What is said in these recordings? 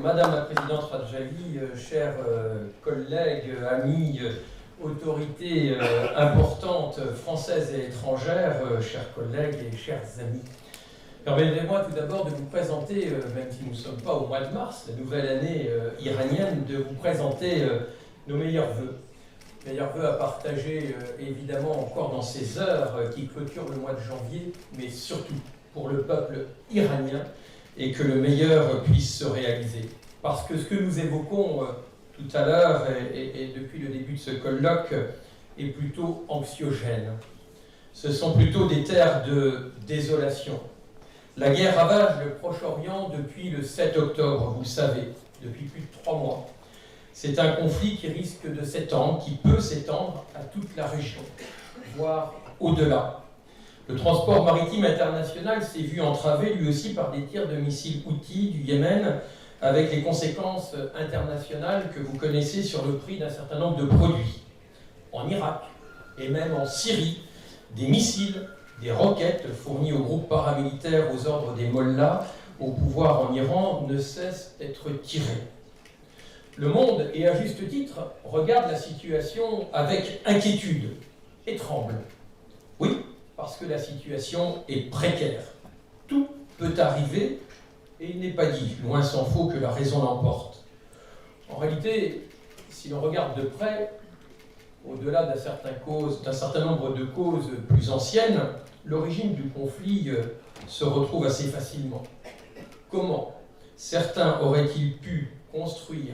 Madame la Présidente Radjavi, chers collègues, amis, autorités importantes françaises et étrangères, chers collègues et chers amis, permettez-moi tout d'abord de vous présenter, même si nous ne sommes pas au mois de mars, la nouvelle année iranienne, de vous présenter nos meilleurs vœux. Meilleurs vœux à partager évidemment encore dans ces heures qui clôturent le mois de janvier, mais surtout pour le peuple iranien, et que le meilleur puisse se réaliser. Parce que ce que nous évoquons tout à l'heure et depuis le début de ce colloque est plutôt anxiogène. Ce sont plutôt des terres de désolation. La guerre ravage le Proche-Orient depuis le 7 octobre, vous le savez, depuis plus de 3 mois. C'est un conflit qui risque de s'étendre, qui peut s'étendre à toute la région, voire au-delà. Le transport maritime international s'est vu entravé lui aussi par des tirs de missiles Houthis du Yémen, avec les conséquences internationales que vous connaissez sur le prix d'un certain nombre de produits. En Irak et même en Syrie, des missiles, des roquettes fournies aux groupes paramilitaires aux ordres des mollahs au pouvoir en Iran ne cessent d'être tirés. Le monde, et à juste titre, regarde la situation avec inquiétude et tremble. Oui, parce que la situation est précaire. Tout peut arriver, et il n'est pas dit, loin s'en faut, que la raison l'emporte. En réalité, si l'on regarde de près, au-delà d'un certain nombre de causes plus anciennes, l'origine du conflit se retrouve assez facilement. Comment certains auraient-ils pu construire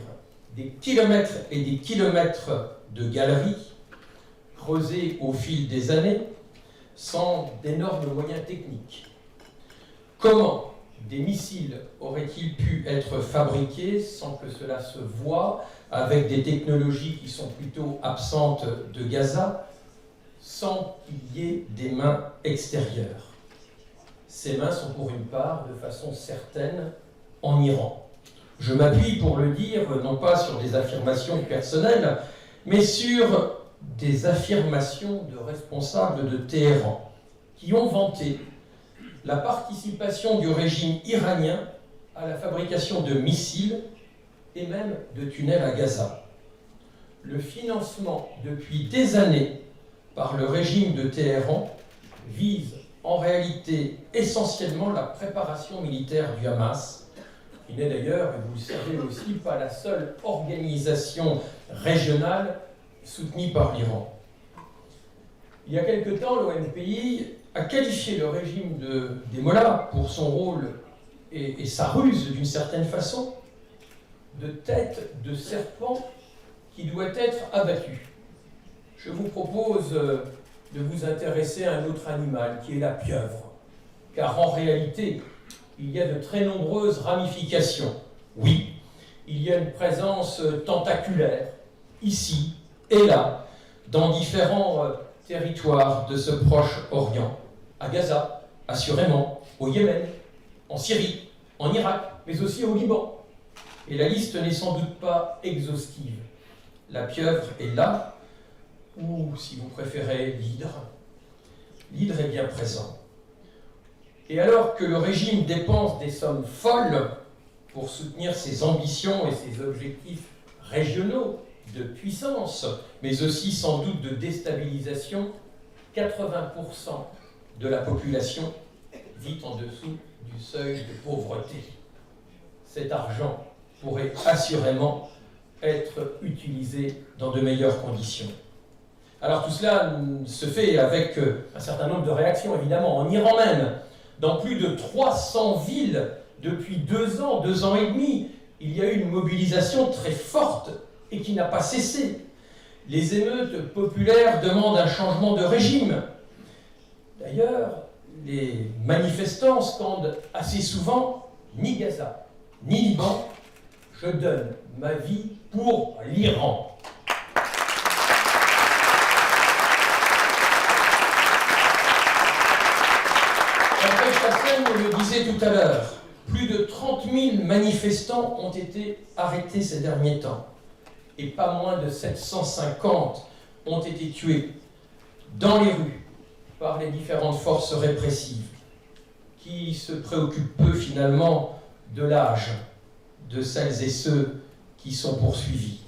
des kilomètres et des kilomètres de galeries, creusées au fil des années, sans d'énormes moyens techniques? Comment des missiles auraient-ils pu être fabriqués sans que cela se voie, avec des technologies qui sont plutôt absentes de Gaza, sans qu'il y ait des mains extérieures? Ces mains sont pour une part, de façon certaine, en Iran. Je m'appuie pour le dire, non pas sur des affirmations personnelles, mais sur des affirmations de responsables de Téhéran, qui ont vanté la participation du régime iranien à la fabrication de missiles et même de tunnels à Gaza. Le financement depuis des années par le régime de Téhéran vise en réalité essentiellement la préparation militaire du Hamas, qui n'est d'ailleurs, et vous le savez aussi, pas la seule organisation régionale soutenue par l'Iran. Il y a quelque temps, l'ONPI a qualifié le régime des mollahs pour son rôle et sa ruse, d'une certaine façon, de tête de serpent qui doit être abattue. Je vous propose de vous intéresser à un autre animal, qui est la pieuvre, car en réalité, il y a de très nombreuses ramifications. Oui, il y a une présence tentaculaire, ici et là, dans différents territoires de ce Proche-Orient. À Gaza, assurément, au Yémen, en Syrie, en Irak, mais aussi au Liban. Et la liste n'est sans doute pas exhaustive. La pieuvre est là, ou, si vous préférez, l'hydre. L'hydre est bien présent. Et alors que le régime dépense des sommes folles pour soutenir ses ambitions et ses objectifs régionaux de puissance, mais aussi sans doute de déstabilisation, 80% de la population vit en dessous du seuil de pauvreté. Cet argent pourrait assurément être utilisé dans de meilleures conditions. Alors tout cela se fait avec un certain nombre de réactions, évidemment. En Iran même, dans plus de 300 villes, depuis 2 ans et demi, il y a eu une mobilisation très forte et qui n'a pas cessé. Les émeutes populaires demandent un changement de régime. D'ailleurs, les manifestants scandent assez souvent « ni Gaza, ni Liban, je donne ma vie pour l'Iran ». On le disait tout à l'heure, plus de 30 000 manifestants ont été arrêtés ces derniers temps et pas moins de 750 ont été tués dans les rues par les différentes forces répressives qui se préoccupent peu finalement de l'âge de celles et ceux qui sont poursuivis.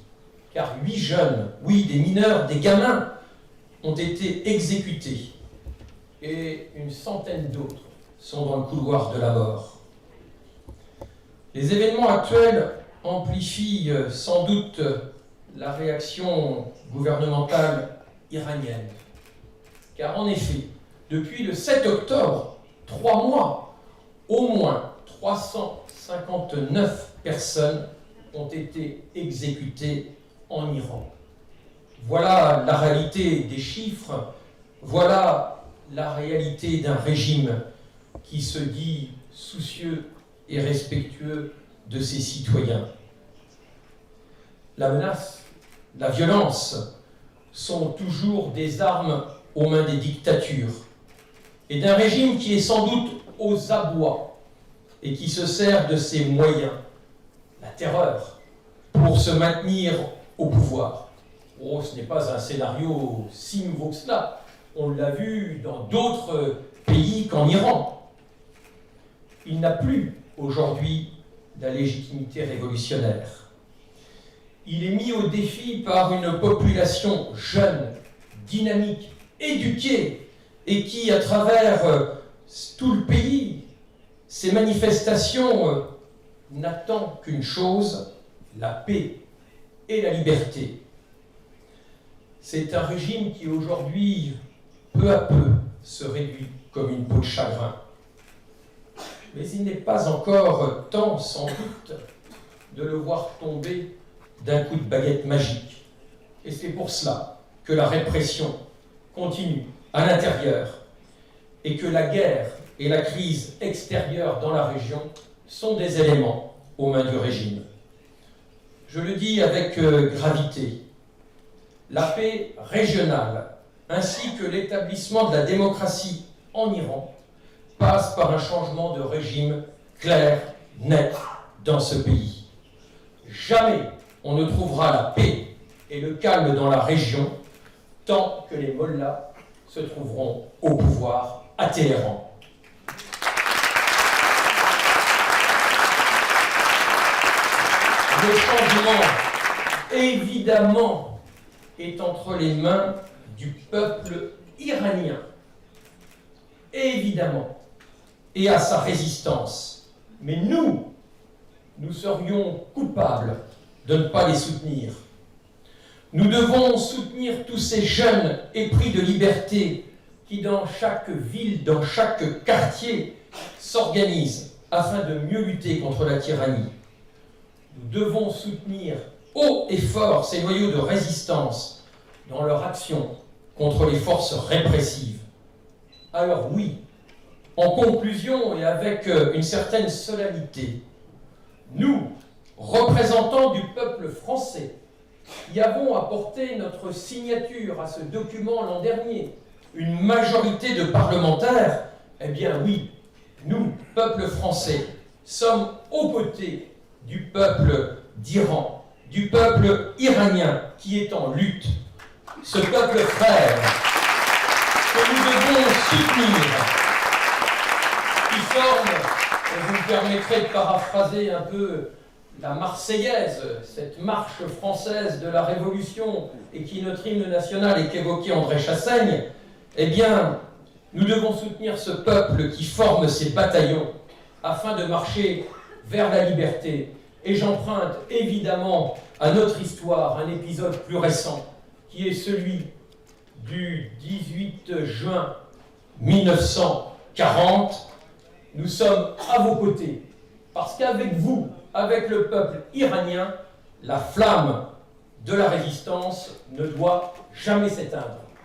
Car 8 jeunes, oui, des mineurs, des gamins, ont été exécutés et une centaine d'autres sont dans le couloir de la mort. Les événements actuels amplifient sans doute la réaction gouvernementale iranienne. Car en effet, depuis le 7 octobre, 3 mois, au moins 359 personnes ont été exécutées en Iran. Voilà la réalité des chiffres, voilà la réalité d'un régime qui se dit soucieux et respectueux de ses citoyens. La menace, la violence sont toujours des armes aux mains des dictatures et d'un régime qui est sans doute aux abois et qui se sert de ses moyens, la terreur, pour se maintenir au pouvoir. Oh, ce n'est pas un scénario si nouveau que cela. On l'a vu dans d'autres pays qu'en Iran. Il n'a plus aujourd'hui la légitimité révolutionnaire. Il est mis au défi par une population jeune, dynamique, éduquée, et qui, à travers tout le pays, ces manifestations n'attend qu'une chose, la paix et la liberté. C'est un régime qui aujourd'hui, peu à peu, se réduit comme une peau de chagrin. Mais il n'est pas encore temps, sans doute, de le voir tomber d'un coup de baguette magique. Et c'est pour cela que la répression continue à l'intérieur et que la guerre et la crise extérieure dans la région sont des éléments aux mains du régime. Je le dis avec gravité, la paix régionale ainsi que l'établissement de la démocratie en Iran passe par un changement de régime clair, net dans ce pays. Jamais on ne trouvera la paix et le calme dans la région tant que les mollahs se trouveront au pouvoir à Téhéran. Le changement, évidemment, est entre les mains du peuple iranien. Évidemment. Et à sa résistance. Mais nous serions coupables de ne pas les soutenir. Nous devons soutenir tous ces jeunes épris de liberté qui, dans chaque ville, dans chaque quartier, s'organisent afin de mieux lutter contre la tyrannie. Nous devons soutenir haut et fort ces noyaux de résistance dans leur action contre les forces répressives. Alors oui, en conclusion et avec une certaine solennité, nous, représentants du peuple français, qui avons apporté notre signature à ce document l'an dernier, une majorité de parlementaires, eh bien oui, nous, peuple français, sommes aux côtés du peuple d'Iran, du peuple iranien qui est en lutte. Ce peuple frère que nous devons soutenir, qui forme, et vous me permettrez de paraphraser un peu la Marseillaise, cette marche française de la Révolution, et qui est notre hymne national et qu'évoquait André Chassaigne, eh bien, nous devons soutenir ce peuple qui forme ces bataillons afin de marcher vers la liberté. Et j'emprunte évidemment à notre histoire un épisode plus récent, qui est celui du 18 juin 1940. Nous sommes à vos côtés, parce qu'avec vous, avec le peuple iranien, la flamme de la résistance ne doit jamais s'éteindre.